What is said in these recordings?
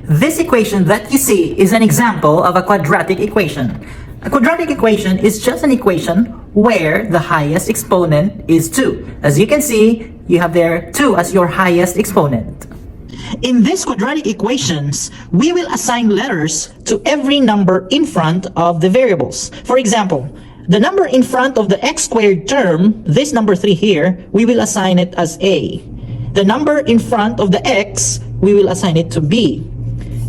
This equation that you see is an example of a quadratic equation. A quadratic equation is just an equation where the highest exponent is 2. As you can see, you have there 2 as your highest exponent. In these quadratic equations, we will assign letters to every number in front of the variables. For example, the number in front of the x squared term, this number 3 here, we will assign it as A. The number in front of the x, we will assign it to B.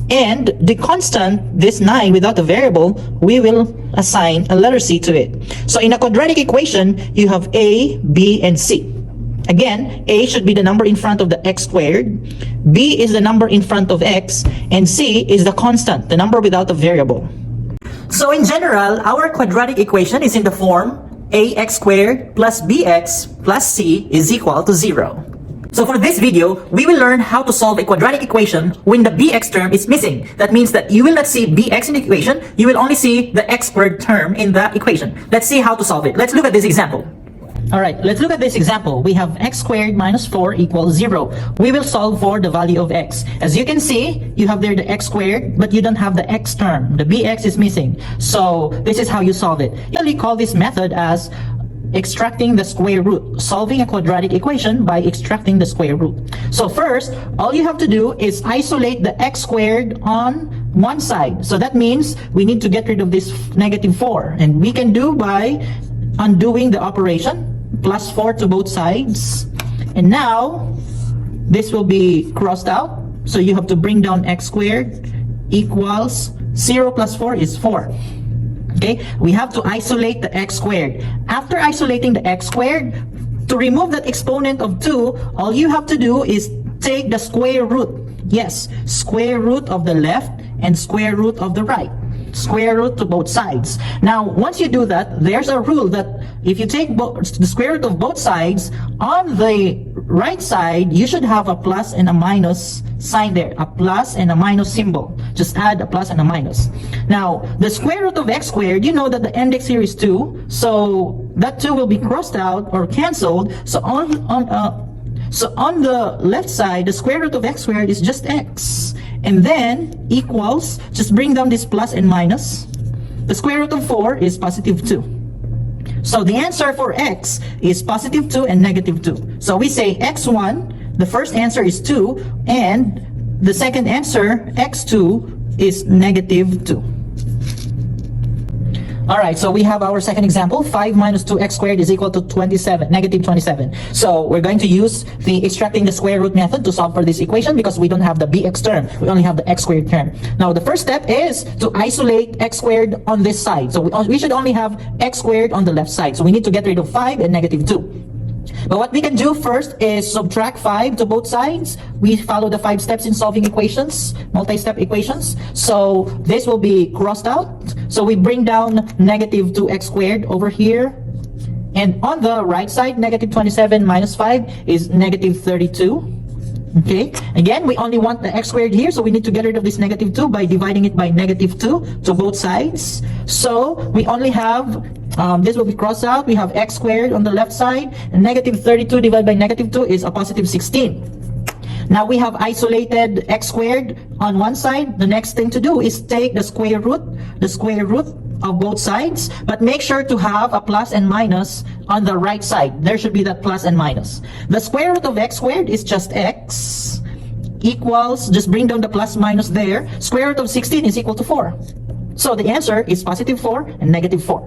And the constant, this 9 without a variable, we will assign a letter C to it. So in a quadratic equation, you have A, B, and C. Again, A should be the number in front of the x squared, B is the number in front of x, and C is the constant, the number without a variable. So in general, our quadratic equation is in the form ax squared plus bx plus c is equal to 0. So for this video, we will learn how to solve a quadratic equation when the bx term is missing. That means that you will not see bx in the equation, you will only see the x squared term in the equation. Let's see how to solve it. Let's look at this example. Alright, let's look at this example. We have x squared minus 4 equals 0. We will solve for the value of x. As you can see, you have there the x squared, but you don't have the x term. The bx is missing. So this is how you solve it. You usually call this method as extracting the square root, solving a quadratic equation by extracting the square root. So first, all you have to do is isolate the x squared on one side. So that means we need to get rid of this negative 4. And we can do by undoing the operation, plus 4 to both sides. And now, this will be crossed out. So you have to bring down x squared equals 0 plus 4 is 4. Okay, we have to isolate the x squared. After isolating the x squared, to remove that exponent of 2, all you have to do is take the square root. Yes, square root of the left and square root of the right. Square root to both sides. Now, once you do that, there's a rule that if you take the square root of both sides, on the right side, you should have a plus and a minus sign there. A plus and a minus symbol. Just add a plus and a minus. Now, the square root of x squared, you know that the index here is 2. So, that 2 will be crossed out or cancelled. So, on the left side, the square root of x squared is just x. And then equals, just bring down this plus and minus. The square root of 4 is positive 2. So the answer for x is positive 2 and negative 2. So we say x1, the first answer is 2, and the second answer, x2, is negative 2. Alright, so we have our second example. 5 minus 2x squared is equal to 27, negative 27. So we're going to use the extracting the square root method to solve for this equation because we don't have the bx term. We only have the x squared term. Now the first step is to isolate x squared on this side. So we should only have x squared on the left side. So we need to get rid of 5 and negative 2. But what we can do first is subtract 5 to both sides. We follow the 5 steps in solving equations, multi-step equations. So this will be crossed out. So we bring down negative 2x squared over here. And on the right side, negative 27 minus 5 is negative 32. Okay, again, we only want the x squared here, so we need to get rid of this negative 2 by dividing it by negative 2 to both sides. So we only have, this will be crossed out, we have x squared on the left side, and negative 32 divided by negative 2 is a positive 16. Now we have isolated x squared on one side. The next thing to do is take the square root of both sides, but make sure to have a plus and minus on the right side. There should be that plus and minus. The square root of x squared is just x equals, just bring down the plus minus there. Square root of 16 is equal to 4. So the answer is positive 4 and negative 4.